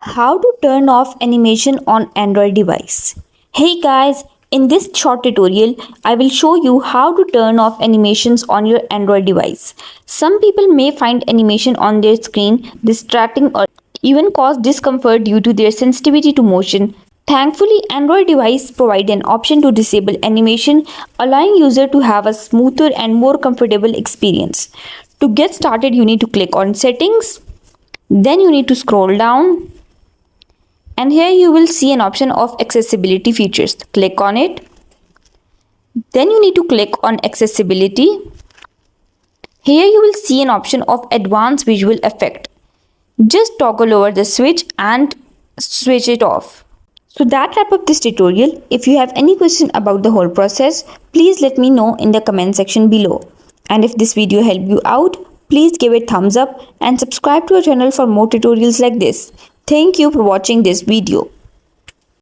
How to turn off animation on Android device. Hey guys, in this short tutorial, I will show you how to turn off animations on your Android device. Some people may find animation on their screen distracting or even cause discomfort due to their sensitivity to motion. Thankfully, Android device provide an option to disable animation, allowing user to have a smoother and more comfortable experience. To get started, you need to click on settings, then you need to scroll down and here you will see an option of accessibility features. Click on it. Then you need to click on accessibility. Here you will see an option of advanced visual effect. Just toggle over the switch and switch it off. So that wrap up this tutorial. If you have any question about the whole process, please let me know in the comment section below. And if this video helped you out, please give it thumbs up and subscribe to our channel for more tutorials like this. Thank you for watching this video.